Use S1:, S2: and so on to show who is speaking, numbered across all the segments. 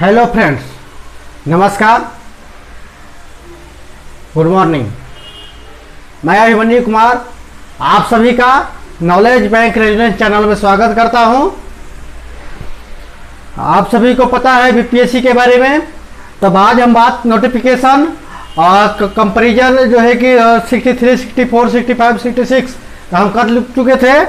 S1: Hello friends, नमस्कार, good morning. मैं अभिमन्यु कुमार आप सभी का नॉलेज बैंक रेजिडेंस चैनल में स्वागत करता हूं। आप सभी को पता है बीपीएससी के बारे में, तो आज हम बात नोटिफिकेशन और कंपैरिजन जो है कि 63, 64, 65, 66 हम कर चुके थे।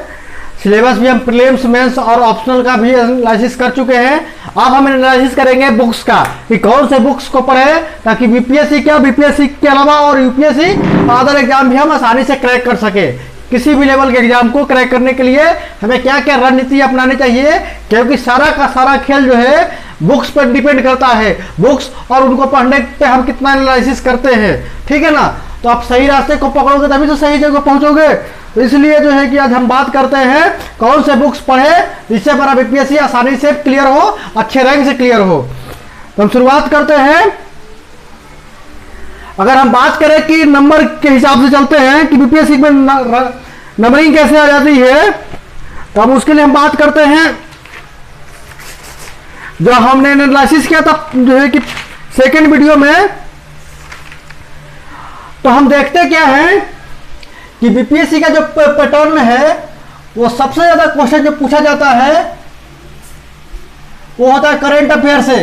S1: सिलेबस भी हम प्रीलिम्स, मेंस और ऑप्शनल का भी एनालिसिस कर चुके हैं। अब हम एनालिसिस करेंगे बुक्स का कि कौन से बुक्स को पढ़े ताकि बीपीएससी के अलावा और यूपीएससी अदर एग्जाम भी हम आसानी से क्रैक कर सके। किसी भी लेवल के एग्जाम को क्रैक करने के लिए हमें क्या क्या रणनीति अपनानी चाहिए, क्योंकि सारा का सारा खेल जो है बुक्स पर डिपेंड करता है। बुक्स और उनको पढ़ने पे हम कितना एनालिसिस करते हैं, ठीक है ना। तो आप सही रास्ते को पकड़ोगे तभी तो सही जगह पहुंचोगे। तो इसलिए जो है कि आज हम बात करते हैं कौन से बुक्स पढ़े जिससे हमारा बीपीएससी आसानी से क्लियर हो, अच्छे रैंक से क्लियर हो। तो हम शुरुआत करते हैं। अगर हम बात करें कि नंबर के हिसाब से चलते हैं कि बीपीएससी में नंबरिंग कैसे आ जाती है, तो हम उसके लिए हम बात करते हैं जो हमने एनालिसिस किया था जो है कि सेकेंड वीडियो में। तो हम देखते क्या है कि बीपीएससी का जो पैटर्न है वो सबसे ज्यादा क्वेश्चन जो पूछा जाता है वो होता है करंट अफेयर से।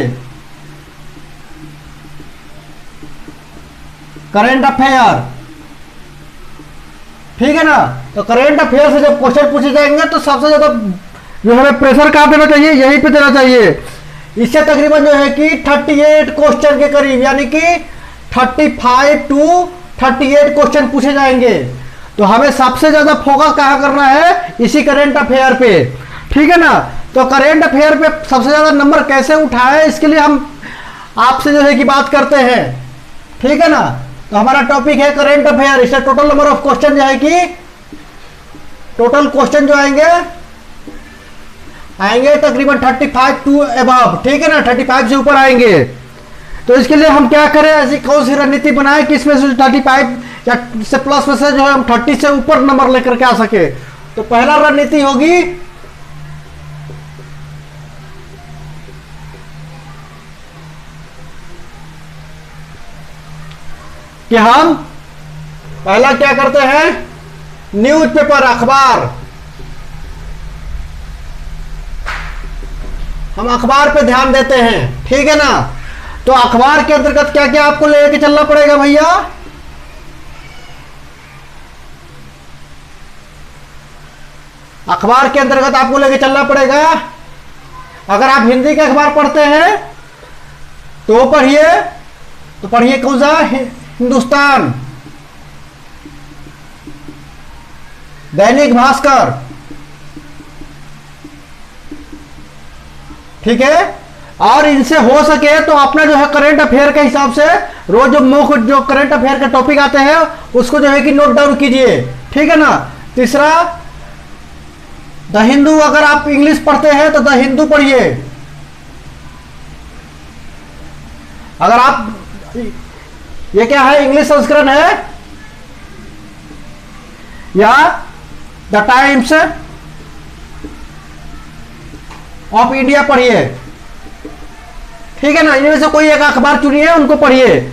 S1: करंट अफेयर, ठीक है ना। तो करंट अफेयर से जब क्वेश्चन पूछे जाएंगे तो सबसे ज्यादा जो हमें प्रेशर कहां देना चाहिए, यहीं पे देना चाहिए। इससे तकरीबन जो है कि 38 क्वेश्चन के करीब, यानी कि 35 to 38 क्वेश्चन पूछे जाएंगे। तो हमें सबसे ज्यादा फोकस कहां करना है, इसी करंट अफेयर पे, ठीक है ना। तो करंट अफेयर पे सबसे ज्यादा नंबर कैसे उठाए, इसके लिए हम आपसे जो है कि बात करते हैं, ठीक है ना। तो हमारा टॉपिक है करंट अफेयर। इससे टोटल नंबर ऑफ क्वेश्चन जो है कि टोटल क्वेश्चन जो आएंगे तकरीबन 35 टू अबव, ठीक है ना, 35 से ऊपर आएंगे। तो इसके लिए हम क्या करें, ऐसी कौन सी रणनीति बनाए कि इसमें से 35 या से प्लस में से जो है हम 30 से ऊपर नंबर लेकर के आ सके। तो पहला रणनीति होगी कि हम पहला क्या करते हैं, न्यूज़पेपर, अखबार। हम अखबार पे ध्यान देते हैं, ठीक है ना। तो अखबार के अंतर्गत क्या क्या आपको लेके चलना पड़ेगा भैया, अखबार के अंतर्गत आपको लेके चलना पड़ेगा। अगर आप हिंदी के अखबार पढ़ते हैं तो पढ़िए कौन सा, हिंदुस्तान, दैनिक भास्कर, ठीक है। और इनसे हो सके तो अपना जो है करंट अफेयर के हिसाब से रोज जो करंट अफेयर के टॉपिक आते हैं उसको जो है कि नोट डाउन कीजिए, ठीक है ना। तीसरा, द हिंदू, अगर आप इंग्लिश पढ़ते हैं तो द हिंदू पढ़िए। अगर आप, ये क्या है, इंग्लिश संस्करण है, या द टाइम्स ऑफ इंडिया पढ़िए, ठीक है ना। इनमें से कोई एक अखबार चुनिए, उनको पढ़िए।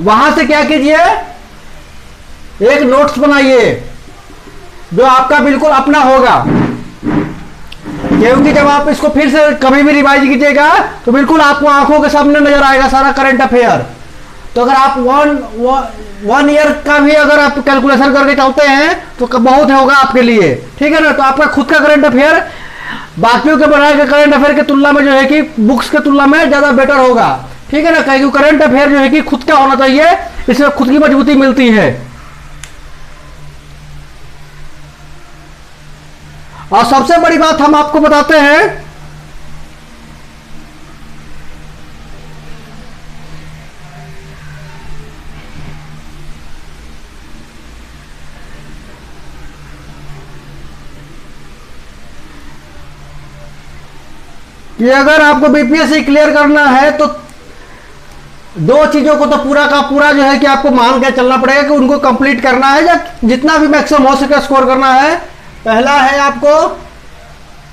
S1: वहां से क्या कीजिए, एक नोट्स बनाइए जो आपका बिल्कुल अपना होगा, क्योंकि जब आप इसको फिर से कभी भी रिवाइज कीजिएगा तो बिल्कुल आपको आंखों के सामने नजर आएगा सारा करंट अफेयर। तो अगर आप वन ईयर का भी अगर आप कैलकुलेशन करके चलते हैं तो बहुत होगा आपके लिए, ठीक है ना। तो आपका खुद का करंट अफेयर बाकियों के बनाए गए करंट अफेयर की तुलना में जो है कि बुक्स की तुलना में ज्यादा बेटर होगा, ठीक है ना। क्योंकि करंट अफेयर जो है कि खुद का होना चाहिए, इसमें खुद की मजबूती मिलती है। और सबसे बड़ी बात हम आपको बताते हैं कि अगर आपको बीपीएससी क्लियर करना है तो दो चीजों को तो पूरा का पूरा जो है कि आपको मान के चलना पड़ेगा कि उनको कंप्लीट करना है या जितना भी मैक्सिमम हो सके स्कोर करना है। पहला है आपको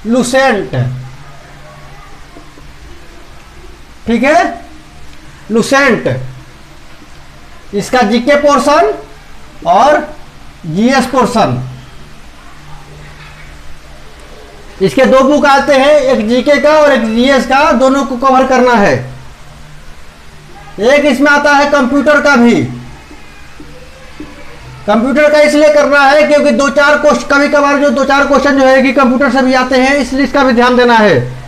S1: लुसेंट, ठीक है, लुसेंट, इसका जीके पोर्शन और जीएस पोर्शन, इसके दो बुक आते हैं, एक जीके का और एक जीएस का, दोनों को कवर करना है। एक इसमें आता है कंप्यूटर का भी। कंप्यूटर का इसलिए करना है क्योंकि दो चार क्वेश्चन, कभी कभार जो दो चार क्वेश्चन जो है कि कंप्यूटर से भी आते हैं, इसलिए इसका भी ध्यान देना है।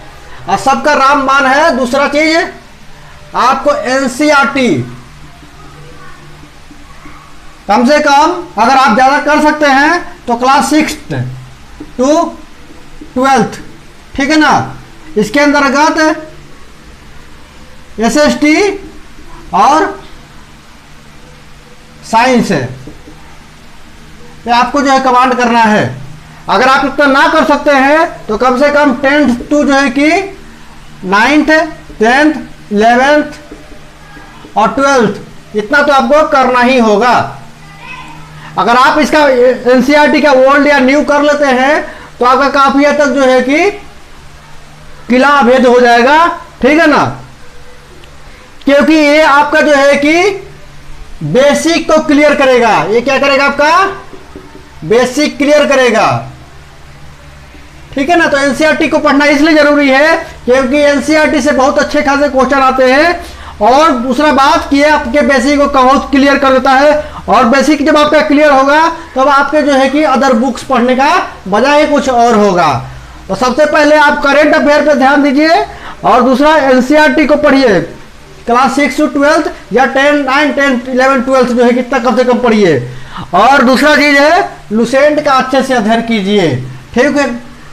S1: और सबका रामबाण है। दूसरा चीज आपको एनसीईआरटी कम से कम, अगर आप ज्यादा कर सकते हैं तो क्लास 6 टू 12, ठीक है ना, इसके अंतर्गत एसएसटी और साइंस है, ये आपको जो है कमांड करना है। अगर आप इतना ना कर सकते हैं तो कम से कम 10th टू जो है कि 9th 10th 11th और 12th इतना तो आपको करना ही होगा। अगर आप इसका एनसीईआरटी का ओल्ड या न्यू कर लेते हैं तो आपका काफी हद तक जो है कि किला अभेद हो जाएगा, ठीक है ना, क्योंकि ये आपका जो है कि बेसिक को क्लियर करेगा। ये क्या करेगा, आपका बेसिक क्लियर करेगा, ठीक है ना। तो एनसीईआरटी को पढ़ना इसलिए जरूरी है क्योंकि एनसीईआरटी से बहुत अच्छे खासे क्वेश्चन आते हैं। और दूसरा बात कि आपके बेसिक को बहुत क्लियर कर देता है, और बेसिक जब आपका क्लियर होगा तब तो आपके जो है कि अदर बुक्स पढ़ने का बजाय कुछ और होगा। तो सबसे पहले आप करंट अफेयर पे ध्यान दीजिए, और दूसरा एनसीईआरटी को पढ़िए, क्लास 6 टू 12 या 10 9 10 11 12 जो है कितना कम से कम पढ़िए। और दूसरा चीज है लुसेंट का अच्छे से अध्ययन कीजिए, ठीक है,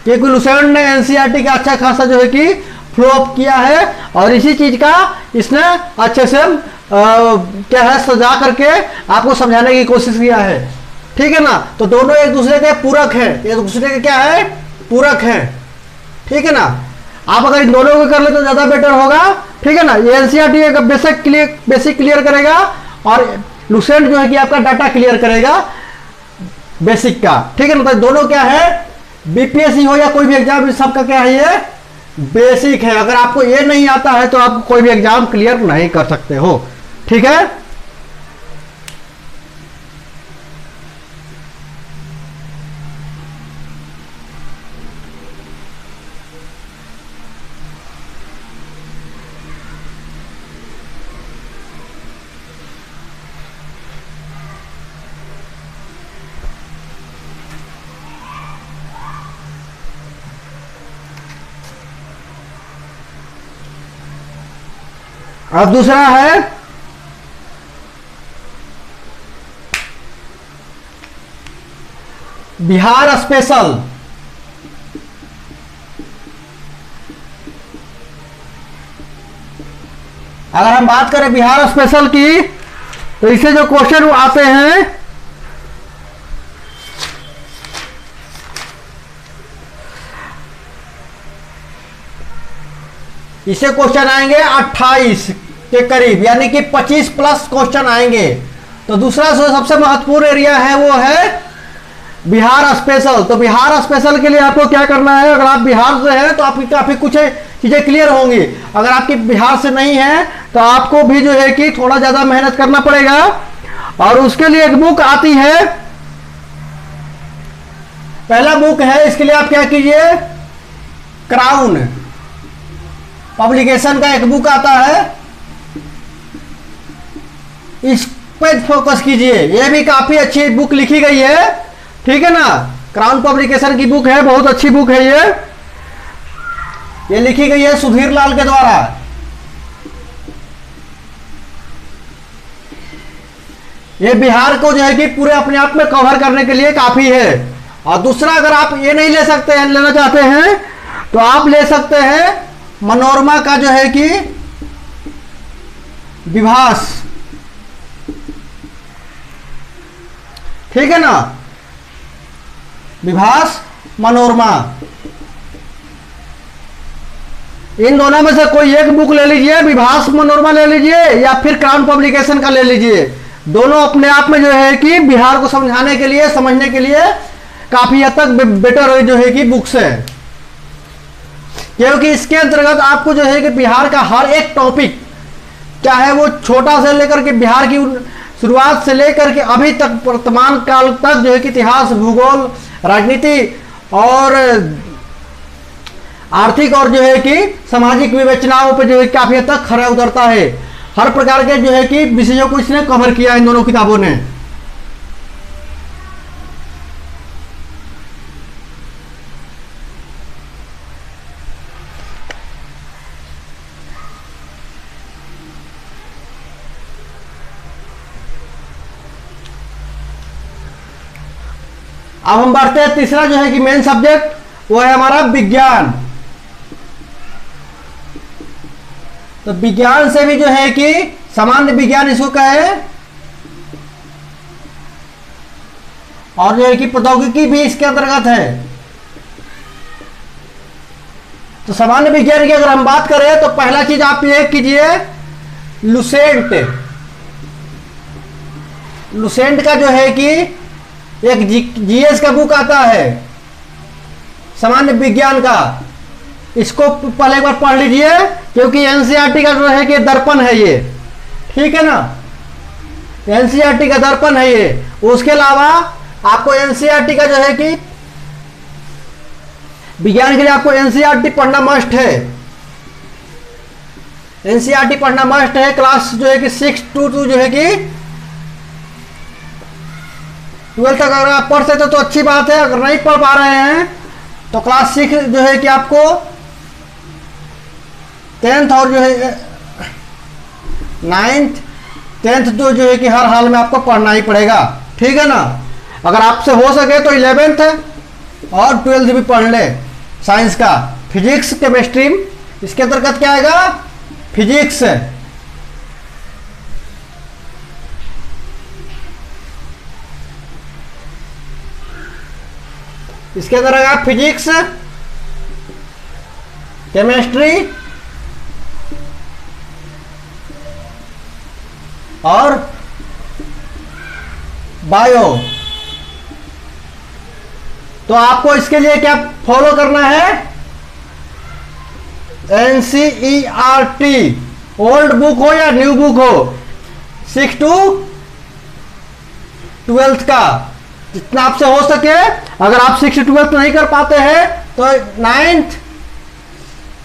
S1: क्योंकि लुसेंट ने एनसीईआरटी का अच्छा खासा जो है कि फ्लोप किया है, और इसी चीज का इसने अच्छे से क्या है सजा करके आपको समझाने की कोशिश किया है, ठीक है ना। तो दोनों एक दूसरे के पूरक है, एक दूसरे के क्या है, पूरक है, ठीक है ना। आप अगर इन दोनों को कर ले तो ज्यादा बेटर होगा, ठीक है ना। ये एनसीईआरटी का बेसिक क्लियर करेगा, और लुसेंट जो है कि आपका डाटा क्लियर करेगा बेसिक का, ठीक है ना। तो दोनों क्या है, बीपीएससी हो या कोई भी एग्जाम, सबका क्या है, ये बेसिक है। अगर आपको ये नहीं आता है तो आप कोई भी एग्जाम क्लियर नहीं कर सकते हो, ठीक है। अब दूसरा है बिहार स्पेशल। अगर हम बात करें बिहार स्पेशल की तो इससे जो क्वेश्चन आते हैं, इसे क्वेश्चन आएंगे 28 के करीब, यानी कि 25 प्लस क्वेश्चन आएंगे। तो दूसरा जो सबसे महत्वपूर्ण एरिया है वो है बिहार स्पेशल। तो बिहार स्पेशल के लिए आपको क्या करना है, अगर आप बिहार से हैं तो आपकी काफी कुछ चीजें क्लियर होंगी। अगर आपकी बिहार से नहीं है तो आपको भी जो है कि थोड़ा ज्यादा मेहनत करना पड़ेगा, और उसके लिए एक बुक आती है, पहला बुक है, इसके लिए आप क्या कीजिए, क्राउन पब्लिकेशन का एक बुक आता है, इस पे फोकस कीजिए। ये भी काफी अच्छी बुक लिखी गई है, ठीक है ना। क्राउन पब्लिकेशन की बुक है, बहुत अच्छी बुक है ये लिखी गई है सुधीर लाल के द्वारा। ये बिहार को जो है कि पूरे अपने आप में कवर करने के लिए काफी है। और दूसरा, अगर आप ये नहीं ले सकते हैं, लेना चाहते हैं, तो आप ले सकते हैं मनोरमा का जो है कि विभास, ठीक है ना, विभास मनोरमा, इन दोनों में से कोई एक बुक ले लीजिए, विभास मनोरमा ले लीजिए या फिर क्राउन पब्लिकेशन का ले लीजिए। दोनों अपने आप में जो है कि बिहार को समझाने के लिए, समझने के लिए काफी हद तक बेटर जो है कि बुक्स है। क्योंकि इसके अंतर्गत आपको जो है कि बिहार का हर एक टॉपिक, चाहे वो छोटा से लेकर के बिहार की शुरुआत से लेकर के अभी तक वर्तमान काल तक जो है कि इतिहास, भूगोल, राजनीति और आर्थिक और जो है कि सामाजिक विवेचनाओं पर जो है काफी हद तक खरा उतरता है। हर प्रकार के जो है कि विषयों को इसने कवर किया इन दोनों किताबों ने। अब हम बढ़ते हैं तीसरा जो है कि मेन सब्जेक्ट, वो है हमारा विज्ञान। तो विज्ञान से भी जो है कि सामान्य विज्ञान इसको कहे, और जो है कि प्रौद्योगिकी भी इसके अंतर्गत है। तो सामान्य विज्ञान की अगर हम बात करें तो पहला चीज आप ये कीजिए, लुसेंट। लुसेंट का जो है कि एक जीएस का बुक आता है सामान्य विज्ञान का, इसको पहले एक बार पढ़ लीजिए, क्योंकि एनसीईआरटी का जो है कि दर्पण है ये, ठीक है ना, एनसीईआरटी का दर्पण है ये। उसके अलावा आपको एनसीईआरटी का जो है कि विज्ञान के लिए आपको एनसीईआरटी पढ़ना मस्ट है। एनसीईआरटी पढ़ना मस्ट है। क्लास जो है कि 6 to जो है कि 12 तक अगर आप पढ़ सकते तो अच्छी बात है। अगर नहीं पढ़ पा रहे हैं तो क्लास 6 जो है कि आपको 10th और जो है 9th 10th जो है कि हर हाल में आपको पढ़ना ही पड़ेगा, ठीक है ना। अगर आपसे हो सके तो 11th और 12th भी पढ़ ले। साइंस का फिजिक्स, केमिस्ट्री, इसके अंतर्गत क्या आएगा, फिजिक्स। इसके अंदर आएगा फिजिक्स, केमिस्ट्री और बायो। तो आपको इसके लिए क्या फॉलो करना है, एनसीईआरटी, ओल्ड बुक हो या न्यू बुक हो, 6 to 12th का जितना आपसे हो सके। अगर आप 6 to 12th नहीं कर पाते हैं तो 9th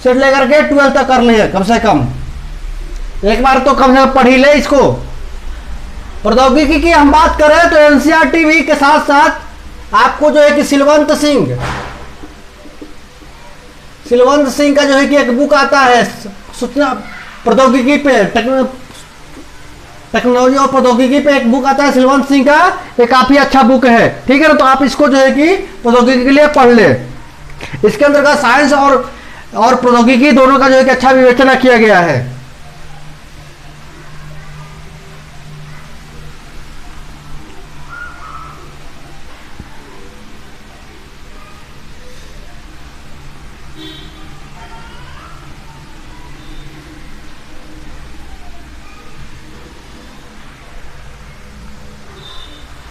S1: से लेकर के 12th तक कर लिए, कम से कम एक बार तो कम से कम पढ़ ही ले इसको। प्रौद्योगिकी की हम बात करें तो एनसीईआरटी भी के साथ साथ आपको जो है कि सिलवंत सिंह का जो है कि एक बुक आता है सूचना प्रौद्योगिकी पे, टेक्नोलॉजी और प्रौद्योगिकी पे एक बुक आता है सिलवंत सिंह का, ये काफी अच्छा बुक है, ठीक है ना। तो आप इसको जो है कि प्रौद्योगिकी के लिए पढ़ ले। इसके अंतर्गत साइंस और प्रौद्योगिकी दोनों का जो है कि अच्छा विवेचना किया गया है।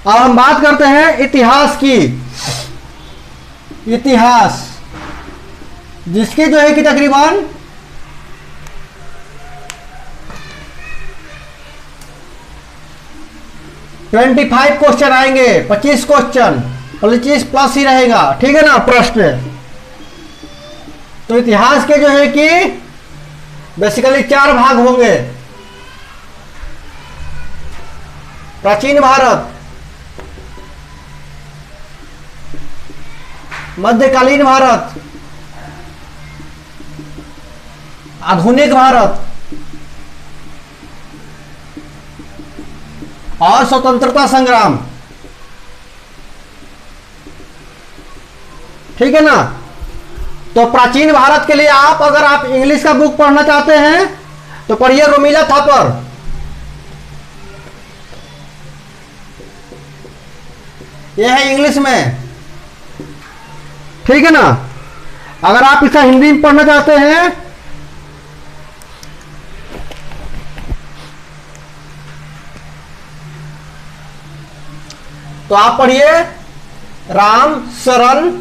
S1: अब हम बात करते हैं इतिहास की। इतिहास जिसके जो है कि तकरीबन 25 क्वेश्चन आएंगे, 25 क्वेश्चन, 25 प्लस ही रहेगा, ठीक है ना प्रश्न। तो इतिहास के जो है कि बेसिकली 4 भाग होंगे। प्राचीन भारत, मध्यकालीन भारत, आधुनिक भारत और स्वतंत्रता संग्राम, ठीक है ना। तो प्राचीन भारत के लिए आप अगर आप इंग्लिश का बुक पढ़ना चाहते हैं तो पढ़िए रोमिला थापर। यह है इंग्लिश में, ठीक है ना। अगर आप इसे हिंदी में पढ़ना चाहते हैं तो आप पढ़िए राम शरण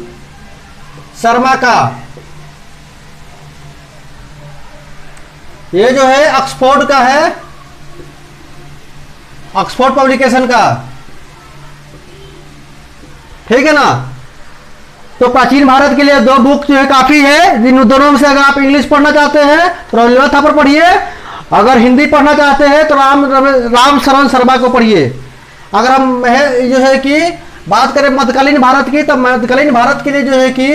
S1: शर्मा का ये जो है ऑक्सफोर्ड का है, ऑक्सफोर्ड पब्लिकेशन का, ठीक है ना। तो प्राचीन भारत के लिए दो बुक जो है काफी है। जिन दोनों में से अगर आप इंग्लिश पढ़ना चाहते हैं तो रविंद्रनाथ थापर पढ़िए, अगर हिंदी पढ़ना चाहते हैं तो राम शरण शर्मा को पढ़िए। अगर हम जो है कि बात करें मध्यकालीन भारत की, तो मध्यकालीन भारत के लिए जो है कि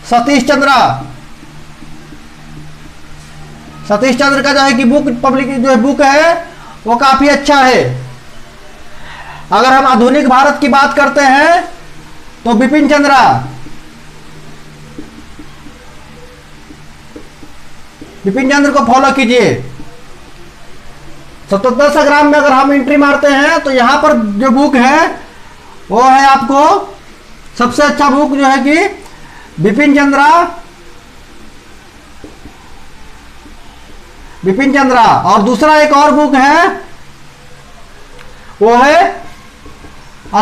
S1: सतीश चंद्र का जो है कि बुक पब्लिक जो है बुक है वो काफी अच्छा है। अगर हम आधुनिक भारत की बात करते हैं तो बिपिन चंद्र को फॉलो कीजिए। स्वतंत्रता संग्राम में अगर हम एंट्री मारते हैं तो यहां पर जो बुक है वो है आपको सबसे अच्छा बुक जो है कि बिपिन चंद्रा। और दूसरा एक और बुक है वो है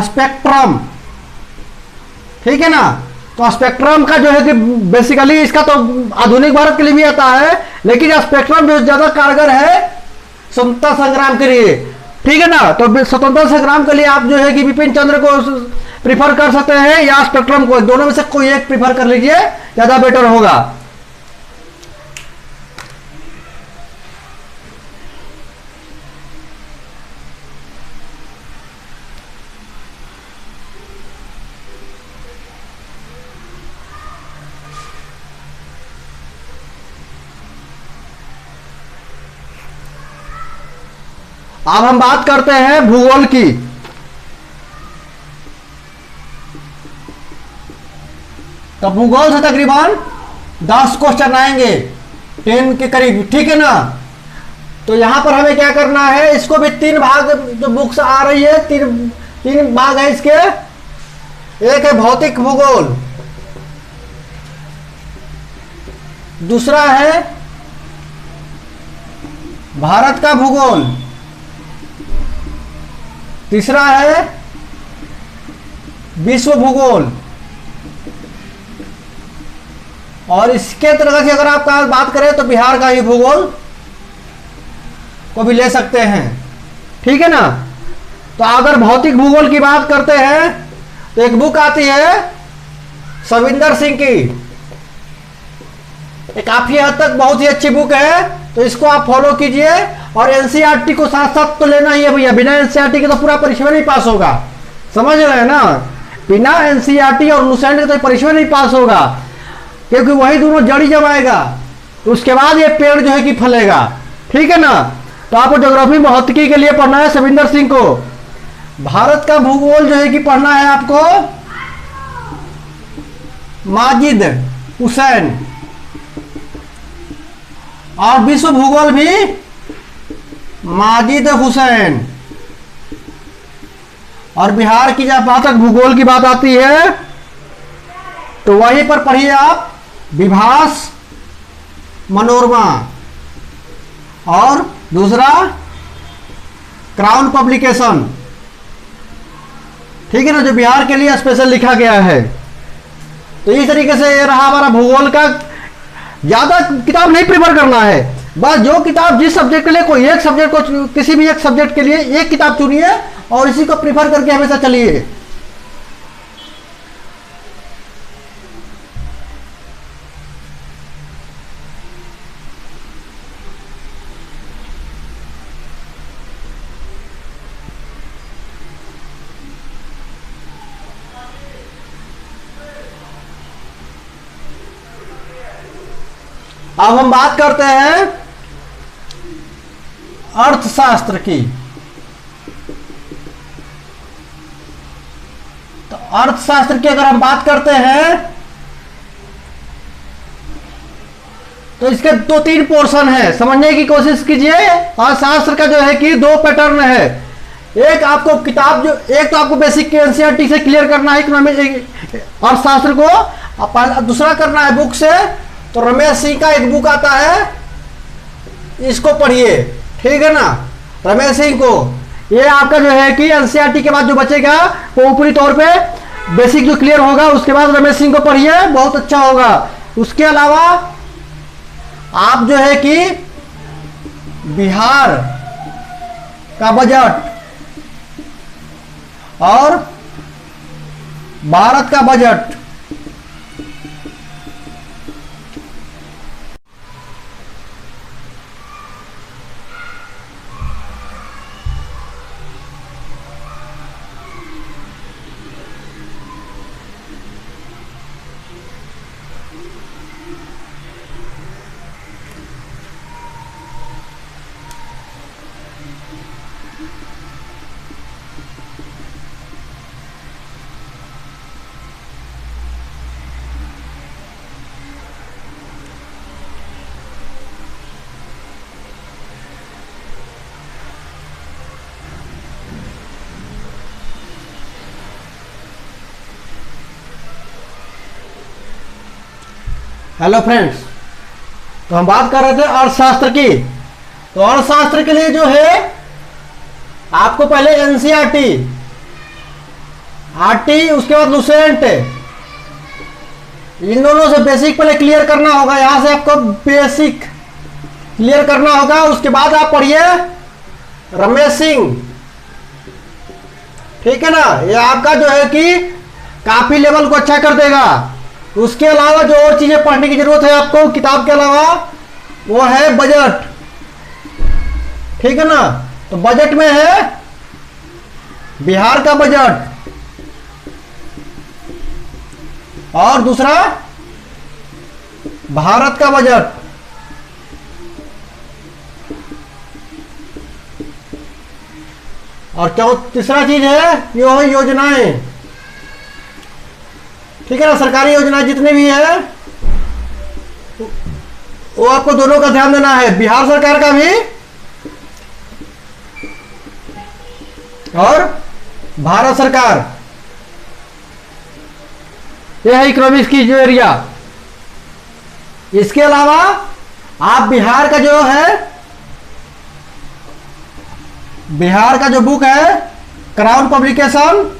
S1: स्पेक्ट्रम, ठीक है ना। तो स्पेक्ट्रम का जो है कि बेसिकली इसका तो आधुनिक भारत के लिए भी आता है, लेकिन स्पेक्ट्रम जो ज्यादा कारगर है स्वतंत्रता संग्राम के लिए, ठीक है ना। तो स्वतंत्रता संग्राम के लिए आप जो है कि बिपिन चंद्र को प्रिफर कर सकते हैं या स्पेक्ट्रम को, दोनों में से कोई एक प्रिफर कर लीजिए, ज्यादा बेटर होगा। अब हम बात करते हैं भूगोल की। तो भूगोल से तकरीबन 10 क्वेश्चन आएंगे 10 के करीब, ठीक है ना। तो यहां पर हमें क्या करना है, इसको भी 3 भाग जो बुक्स आ रही है, तीन भाग है इसके। एक है भौतिक भूगोल, दूसरा है भारत का भूगोल, तीसरा है विश्व भूगोल, और इसके अंतर्गत अगर आप बात करें तो बिहार का ही भूगोल को भी ले सकते हैं, ठीक है ना। तो अगर भौतिक भूगोल की बात करते हैं तो एक बुक आती है सविंदर सिंह की, एक काफी हद तक बहुत ही अच्छी बुक है, तो इसको आप फॉलो कीजिए। और एनसीईआरटी को साथ साथ तो लेना ही है भैया, बिना एनसीईआरटी के तो पूरा परीक्षा नहीं पास होगा, समझ रहे हैं ना। बिना एनसीईआरटी और लुसेंट के तो परीक्षा नहीं पास होगा, क्योंकि वही दोनों जड़ी जमाएगा, तो उसके बाद ये पेड़ जो है कि फलेगा, ठीक है ना। तो आपको ज्योग्राफी भौतिकी के लिए पढ़ना है सविंदर सिंह को। भारत का भूगोल जो है कि पढ़ना है आपको माजिद हुसैन, और विश्व भूगोल भी माजिद हुसैन। और बिहार की जब तक भूगोल की बात आती है तो वहीं पर पढ़िए आप विभास मनोरमा, और दूसरा क्राउन पब्लिकेशन, ठीक है ना, जो बिहार के लिए स्पेशल लिखा गया है। तो इस तरीके से ये रहा हमारा भूगोल का। ज्यादा किताब नहीं प्रेफर करना है, बस जो किताब जिस सब्जेक्ट के लिए, कोई एक सब्जेक्ट को, किसी भी एक सब्जेक्ट के लिए एक किताब चुनिए और इसी को प्रेफर करके हमेशा चलिए। अब हम बात करते हैं अर्थशास्त्र की। तो अर्थशास्त्र की अगर हम बात करते हैं तो इसके 2-3 पोर्शन है, समझने की कोशिश कीजिए। अर्थशास्त्र का जो है कि 2 पैटर्न है। एक आपको किताब जो, एक तो आपको बेसिक एनसीईआरटी से क्लियर करना है इकोनॉमिक अर्थशास्त्र को, दूसरा करना है बुक से। तो रमेश सिंह का एक बुक आता है, इसको पढ़िए, ठीक है ना, रमेश सिंह को। ये आपका जो है कि एनसीईआरटी के बाद जो बचेगा वो ऊपरी तौर पे बेसिक जो क्लियर होगा, उसके बाद रमेश सिंह को पढ़िए, बहुत अच्छा होगा। उसके अलावा आप जो है कि बिहार का बजट और भारत का बजट। हेलो फ्रेंड्स, तो हम बात कर रहे थे अर्थशास्त्र की। तो अर्थशास्त्र के लिए जो है आपको पहले एनसीईआरटी, आरटी, उसके बाद लुसेंट, इन दोनों से बेसिक पहले क्लियर करना होगा। यहां से आपको बेसिक क्लियर करना होगा। उसके बाद आप पढ़िए रमेश सिंह, ठीक है ना। ये आपका जो है कि काफी लेवल को अच्छा कर देगा। उसके अलावा जो और चीजें पढ़ने की जरूरत है आपको किताब के अलावा, वो है बजट, ठीक है ना। तो बजट में है बिहार का बजट और दूसरा भारत का बजट। और तीसरा चीज है ये है योजनाएं, ठीक है ना। सरकारी योजना जितने भी है वो आपको दोनों का ध्यान देना है, बिहार सरकार का भी और भारत सरकार। यह है इकोनॉमिक्स की जो एरिया। इसके अलावा आप बिहार का जो है, बिहार का जो बुक है क्राउन पब्लिकेशन,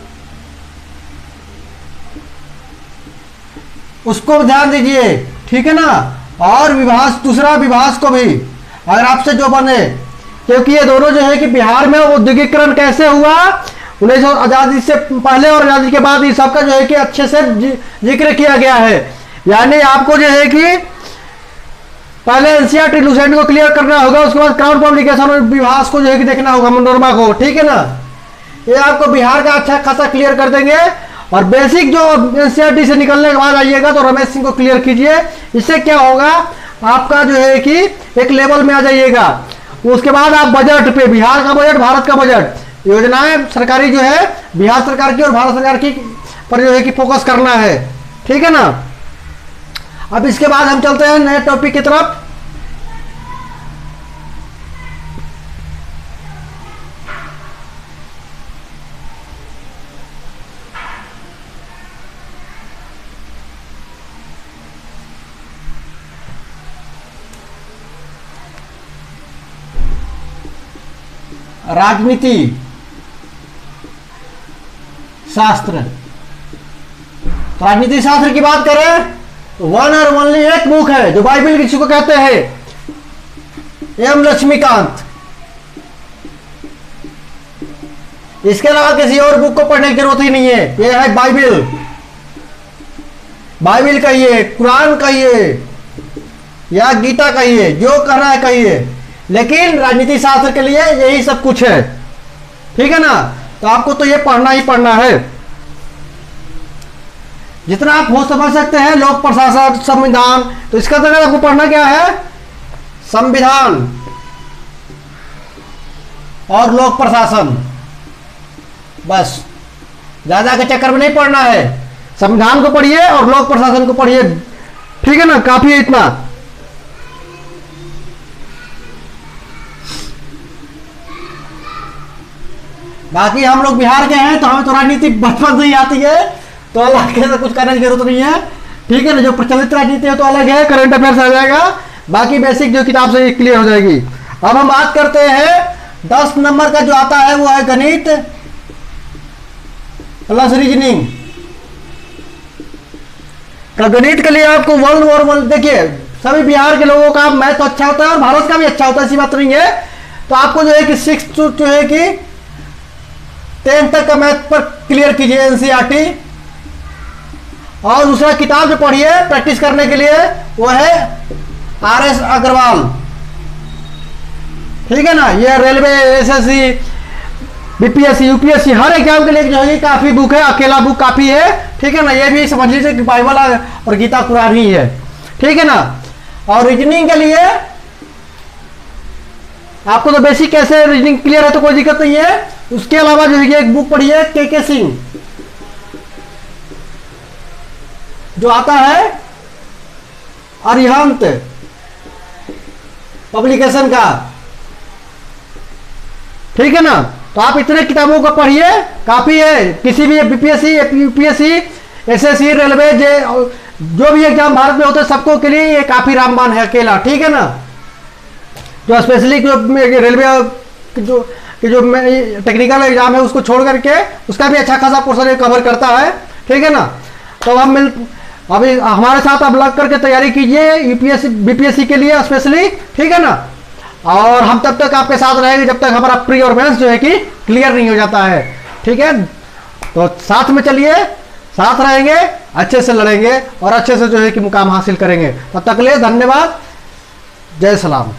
S1: उसको ध्यान दीजिए, ठीक है ना। और विभास, दूसरा विभास को भी अगर आपसे जो बने, क्योंकि ये दोनों जो है कि बिहार में औद्योगिकरण कैसे हुआ 1900 आजादी से पहले और आजादी के बाद, इस सबका जो है कि अच्छे से जिक्र किया गया है। यानी आपको जो है कि पहले एनसीईआरटी लुसेंट को क्लियर करना होगा, उसके बाद क्राउन पब्लिकेशन और विभास को जो है कि देखना होगा, मनोरमा को, ठीक है ना। ये आपको बिहार का अच्छा खासा क्लियर कर देंगे। और बेसिक जो एनसीईआरटी से निकलने के बाद आइएगा तो रमेश सिंह को क्लियर कीजिए। इससे क्या होगा, आपका जो है कि एक लेवल में आ जाइएगा। उसके बाद आप बजट पे, बिहार का बजट, भारत का बजट, योजनाएं सरकारी जो है बिहार सरकार की और भारत सरकार की पर जो है कि फोकस करना है, ठीक है ना। अब इसके बाद हम चलते हैं नए टॉपिक की तरफ। राजनीति शास्त्र। राजनीति शास्त्र की बात करें तो वन और ओनली एक बुक है जो बाइबल किसी को कहते हैं, एम लक्ष्मीकांत। इसके अलावा किसी और बुक को पढ़ने की जरूरत ही नहीं है। यह है बाइबल। बाइबल कहिए, कुरान कहिए या गीता कहिए, जो कहना है कहिए, लेकिन राजनीति शास्त्र के लिए यही सब कुछ है, ठीक है ना। तो आपको तो ये पढ़ना ही पढ़ना है, जितना आप हो समझ सकते हैं। लोक प्रशासन, संविधान, तो इसका तरह आपको पढ़ना क्या है, संविधान और लोक प्रशासन, बस। ज्यादा के चक्कर में नहीं पढ़ना है। संविधान को पढ़िए और लोक प्रशासन को पढ़िए, ठीक है ना, काफी है इतना। बाकी हम लोग बिहार के हैं तो हमें तो राजनीति बचपन से ही आती है, तो अलग से कुछ करने की जरूरत नहीं है, ठीक है ना। जो प्रचलित राजनीति है तो अलग है, करंट अफेयर्स आ जाएगा, बाकी बेसिक जो किताब से क्लियर हो जाएगी। अब हम बात करते हैं 10 नंबर का जो आता है वो है गणित प्लस रीजनिंग। गणित के लिए आपको वन और वन, देखिए सभी बिहार के लोगों का मैथ तो अच्छा होता है और भारत का भी अच्छा होता है, ऐसी बात नहीं है। तो आपको जो है कि 6 जो है कि 10 तक का मैथ पर क्लियर कीजिए एनसीईआरटी। और दूसरा किताब जो पढ़िए प्रैक्टिस करने के लिए वो है आरएस अग्रवाल, ठीक है ना। ये रेलवे, एसएससी, बीपीएससी, यूपीएससी हर एग्जाम के लिए जो है काफी बुक है, अकेला बुक काफी है, ठीक है ना। ये भी समझ लीजिए कि बाइबल और गीता कुरान ही है, ठीक है ना। और रीजनिंग के लिए आपको तो बेसिक कैसे रीजनिंग क्लियर है तो कोई दिक्कत नहीं है। उसके अलावा जो है एक बुक पढ़िए के सिंह, जो आता है अरिहंत पब्लिकेशन का, ठीक है ना। तो आप इतने किताबों को पढ़िए, काफी है। किसी भी बीपीएससी, यूपीएससी, एसएससी, रेलवे, जो भी एग्जाम भारत में होते हैं सबको के लिए ये काफी रामबाण है अकेला, ठीक है ना। जो स्पेशली जो टेक्निकल एग्जाम है उसको छोड़ करके उसका भी अच्छा खासा पोर्शन कवर करता है, ठीक है ना। तो हम अभी हमारे साथ आप लग करके तैयारी कीजिए यूपीएससी बीपीएससी के लिए स्पेशली, ठीक है ना। और हम तब तक आपके साथ रहेंगे जब तक हमारा प्री और मेंस जो है कि क्लियर नहीं हो जाता है, ठीक है। तो साथ में चलिए, साथ रहेंगे, अच्छे से लड़ेंगे और अच्छे से जो है कि मुकाम हासिल करेंगे। तब तक के लिए धन्यवाद, जय सलाम।